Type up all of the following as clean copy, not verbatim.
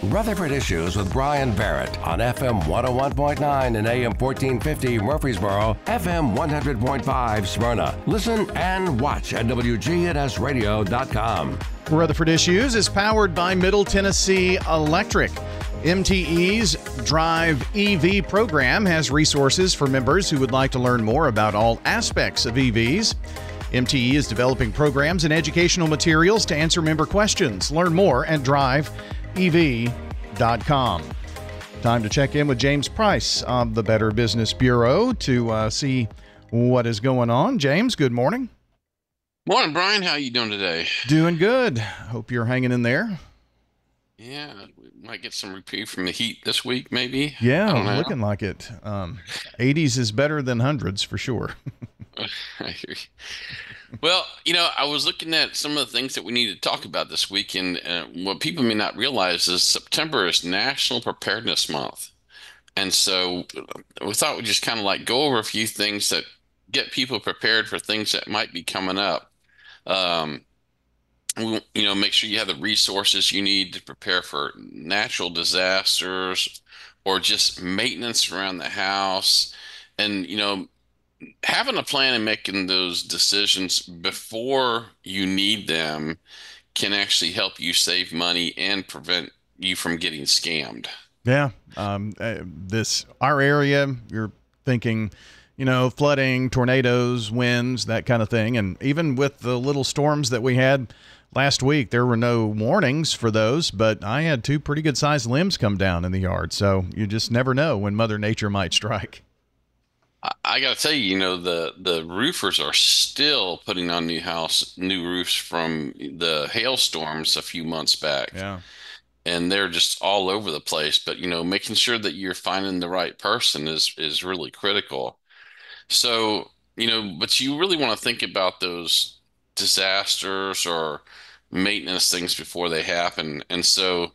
Rutherford Issues with Bryan Barrett on FM 101.9 and AM 1450 Murfreesboro, FM 100.5 Smyrna. Listen and watch at WGNSradio.com. Rutherford Issues is powered by Middle Tennessee Electric. MTE's Drive EV program has resources for members who would like to learn more about all aspects of EVs. MTE is developing programs and educational materials to answer member questions. Learn more at driveev.com. Time to check in with James Price of the Better Business Bureau to see what is going on. James, good morning. Morning, Brian. How are you doing today? Doing good. Hope you're hanging in there. Yeah, we might get some reprieve from the heat this week, maybe. Yeah, looking like it. 80s is better than hundreds for sure. I hear you. Well, I was looking at some of the things that we need to talk about this week, and what people may not realize is September is National Preparedness Month. And so we thought we'd just kind of like go over a few things that get people prepared for things that might be coming up. Make sure you have the resources you need to prepare for natural disasters or just maintenance around the house. And, having a plan and making those decisions before you need them can actually help you save money and prevent you from getting scammed. Yeah. Our area, you're thinking, flooding, tornadoes, winds, that kind of thing. And even with the little storms that we had last week, there were no warnings for those, but I had 2 pretty good sized limbs come down in the yard. So you just never know when Mother Nature might strike. I got to tell you, the roofers are still putting on new roofs from the hailstorms a few months back. Yeah. And they're just all over the place. But, making sure that you're finding the right person is really critical. So, but you really want to think about those disasters or maintenance things before they happen. And so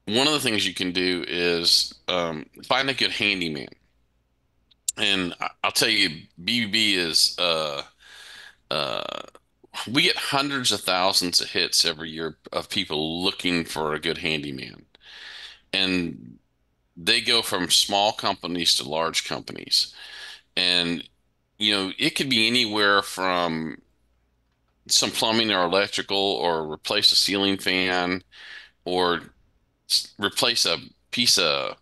one of the things you can do is find a good handyman. And I'll tell you, BBB is, we get hundreds of thousands of hits every year of people looking for a good handyman. And they go from small companies to large companies. And, it could be anywhere from some plumbing or electrical, or replace a ceiling fan, or replace a piece of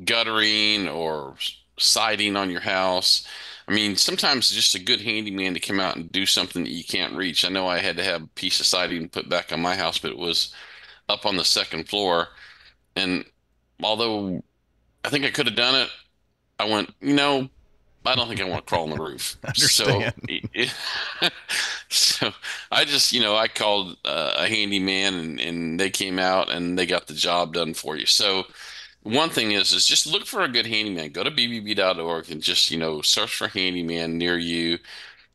guttering or siding on your house. I mean, sometimes just a good handyman to come out and do something that you can't reach. I know I had to have a piece of siding put back on my house, but it was up on the 2nd floor. And although I think I could have done it, I went, I don't think I want to crawl on the roof. So I just, I called a handyman, and they came out and they got the job done for you. So one thing is just look for a good handyman. Go to bbb.org and just, search for handyman near you,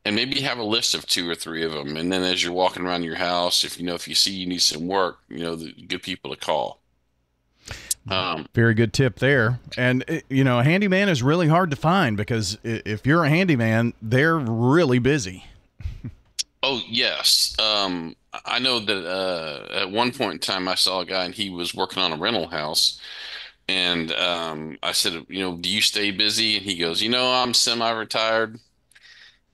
and maybe have a list of 2 or 3 of them. And then as you're walking around your house, if you see you need some work, the good people to call. Very good tip there. And, a handyman is really hard to find because if you're a handyman, they're really busy. Oh, yes. I know that at one point in time I saw a guy, and he was working on a rental house. And I said, do you stay busy? And he goes, I'm semi-retired.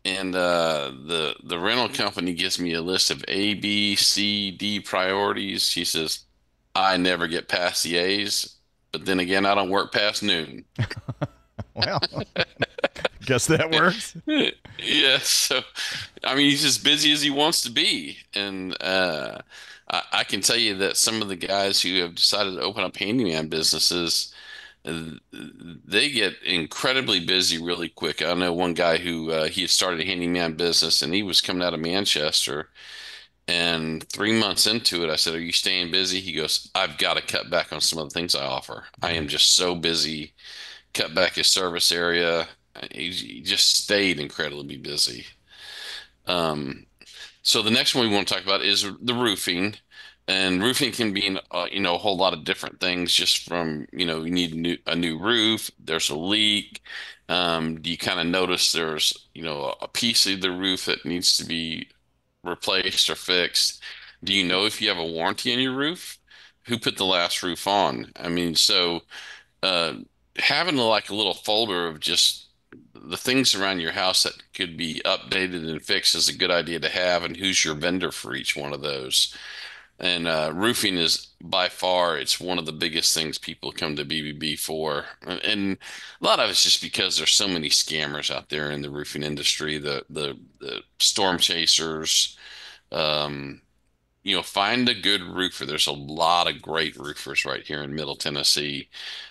And the rental company gives me a list of A, B, C, D priorities. He says, I never get past the A's, but then again, I don't work past noon. Well, guess that works. Yeah. So, I mean, he's as busy as he wants to be. And I can tell you that some of the guys who have decided to open up handyman businesses, they get incredibly busy really quick. I know one guy who he had started a handyman business, and he was coming out of Manchester. And 3 months into it, I said, are you staying busy? He goes, I've got to cut back on some of the things I offer. I am just so busy. Cut back his service area. He just stayed incredibly busy. So the next one we want to talk about is the roofing. And roofing can be, a whole lot of different things, just from, you need a new roof, there's a leak. Do you kind of notice there's, a piece of the roof that needs to be replaced or fixed? Do you know if you have a warranty on your roof? Who put the last roof on? I mean, so uh, having like a little folder of just the things around your house that could be updated and fixed is a good idea to have, and who's your vendor for each one of those. And roofing is by far, it's one of the biggest things people come to BBB for. And a lot of it's just because there's so many scammers out there in the roofing industry, the storm chasers. Um, find a good roofer. There's a lot of great roofers right here in Middle Tennessee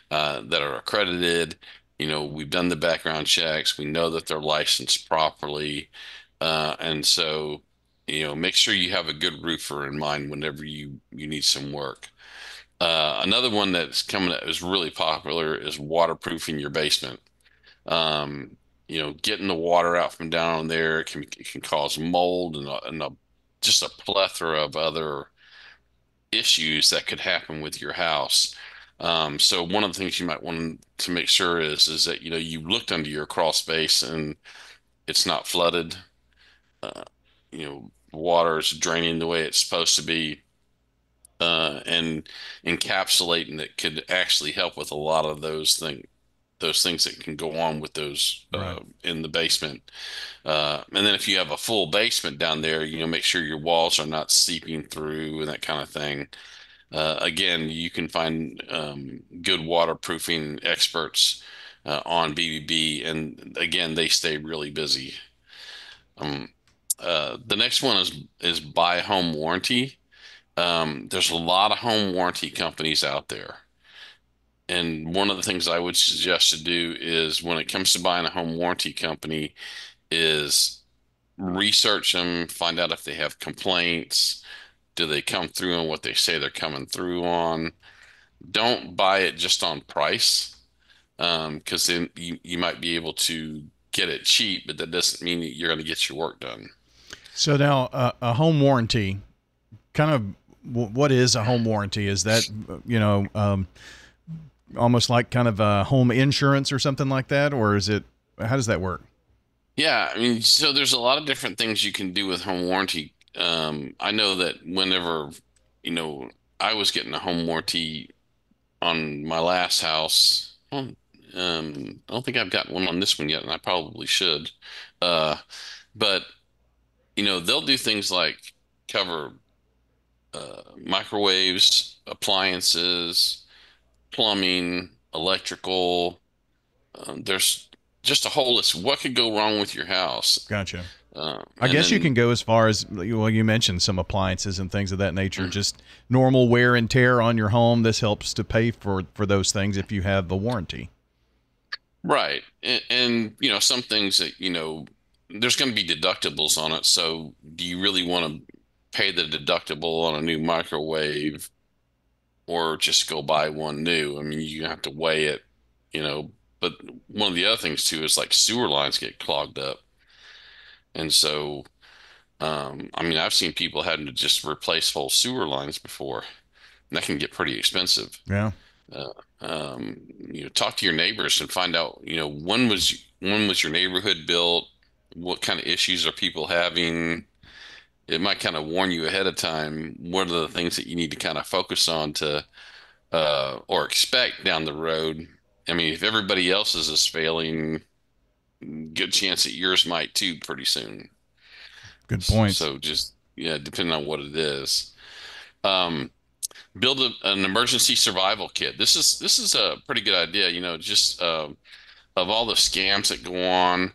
that are accredited. We've done the background checks. We know that they're licensed properly. And so, make sure you have a good roofer in mind whenever you need some work. Another one that's coming that is really popular is waterproofing your basement. Um, getting the water out from down there it can cause mold and just a plethora of other issues that could happen with your house. So one of the things you might want to make sure is that you looked under your crawl space and it's not flooded. Uh, Water is draining the way it's supposed to be, and encapsulating it could actually help with a lot of those things that can go on with those Right. in the basement. And then if you have a full basement down there, make sure your walls are not seeping through and that kind of thing. Again, you can find good waterproofing experts on BBB, and again, they stay really busy. Um, the next one is buy home warranty. There's a lot of home warranty companies out there. And one of the things I would suggest to do is when it comes to buying a home warranty company is research them, find out if they have complaints. Do they come through on what they say they're coming through on? Don't buy it just on price, because then you might be able to get it cheap, but that doesn't mean that you're going to get your work done. So now a home warranty, kind of what is a home warranty? Is that, almost like kind of a home insurance or something like that? Or is it, how does that work? Yeah, I mean, so there's a lot of different things you can do with home warranty. I know that whenever, you know, I was getting a home warranty on my last house. Well, I don't think I've got one on this one yet, and I probably should. Uh, but they'll do things like cover microwaves, appliances, plumbing, electrical. There's just a whole list. What could go wrong with your house? Gotcha. I And guess you can then, go as far as, well, you mentioned some appliances and things of that nature, mm, just normal wear and tear on your home. This helps to pay for those things if you have the warranty. right. And some things that, there's going to be deductibles on it. So do you really want to pay the deductible on a new microwave or just go buy one new? I mean, you have to weigh it, you know. But one of the other things too is like sewer lines get clogged up. And so, I mean, I've seen people having to just replace whole sewer lines before, and that can get pretty expensive. Yeah. Uh, talk to your neighbors and find out, when was your neighborhood built? What kind of issues are people having? It might kind of warn you ahead of time. What are the things that you need to kind of focus on to or expect down the road? I mean, if everybody else's is failing, good chance that yours might too pretty soon. Good points. So just yeah, depending on what it is. Um, Build an emergency survival kit. This is a pretty good idea. Just of all the scams that go on,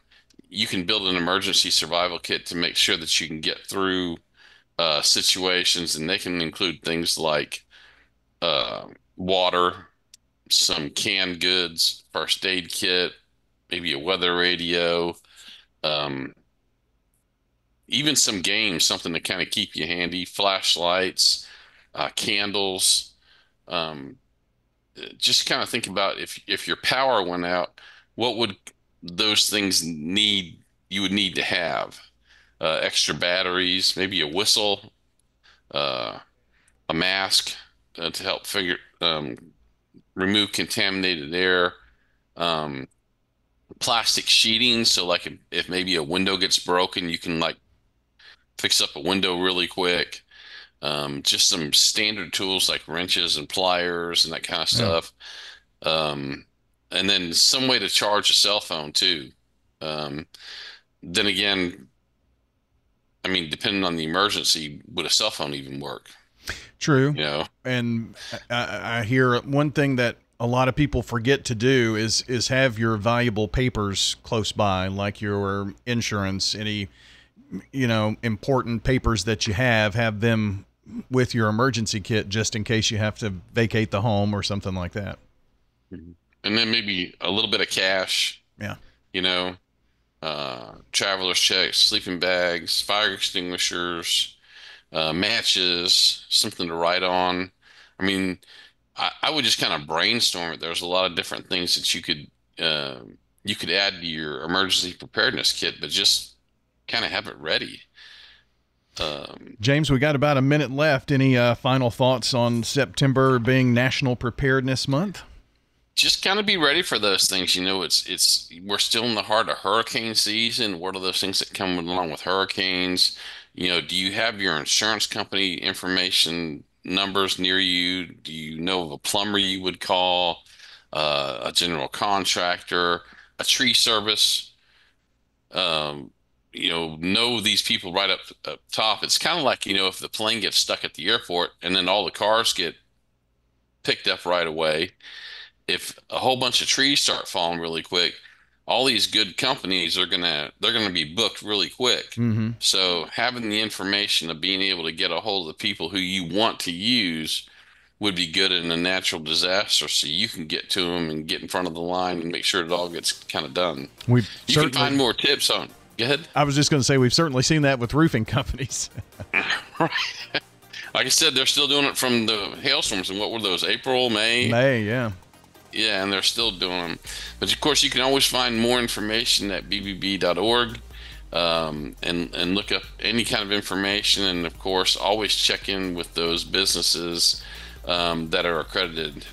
you can build an emergency survival kit to make sure that you can get through situations, and they can include things like water, some canned goods, first aid kit, maybe a weather radio, um, even some games, something to kind of keep you handy, flashlights, candles. Um, just kind of think about if your power went out, what would those things you would need to have? Extra batteries, maybe a whistle, uh, a mask to help remove contaminated air, um, plastic sheeting. So like if maybe a window gets broken, you can like fix up a window really quick. just some standard tools like wrenches and pliers and that kind of stuff. Um, and then some way to charge a cell phone too. Um, then again, I mean, depending on the emergency, would a cell phone even work? True. You know? And I hear one thing that a lot of people forget to do is have your valuable papers close by, like your insurance, any, important papers that you have them with your emergency kit just in case you have to vacate the home or something like that. And then maybe a little bit of cash, Yeah. you know, traveler's checks, sleeping bags, fire extinguishers, matches, something to write on. I mean, I would just kind of brainstorm it. There's a lot of different things that you could add to your emergency preparedness kit, but just kind of have it ready. James, we got about a minute left. Any final thoughts on September being National Preparedness Month? Just kind of be ready for those things. We're still in the heart of hurricane season. What are those things that come along with hurricanes? Do you have your insurance company information numbers near you? Do you know of a plumber you would call, a general contractor, a tree service? Know these people right up top. It's kind of like, if the plane gets stuck at the airport and then all the cars get picked up right away. If a whole bunch of trees start falling really quick, all these good companies they're gonna be booked really quick. Mm-hmm. So having the information of being able to get a hold of the people who you want to use would be good in a natural disaster, so you can get to them and get in front of the line and make sure it all gets kind of done. You can find more tips on. Go ahead. I was just going to say we've certainly seen that with roofing companies. Right. Like I said, they're still doing it from the hailstorms. And what were those? April, May? May, yeah. Yeah, and they're still doing them. But of course, you can always find more information at bbb.org, and look up any kind of information. And of course, always check in with those businesses that are accredited.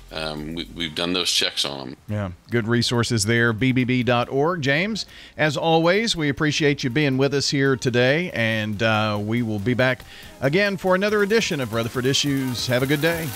We've done those checks on them. Yeah, good resources there, bbb.org. James, as always, we appreciate you being with us here today, and we will be back again for another edition of Rutherford Issues. Have a good day.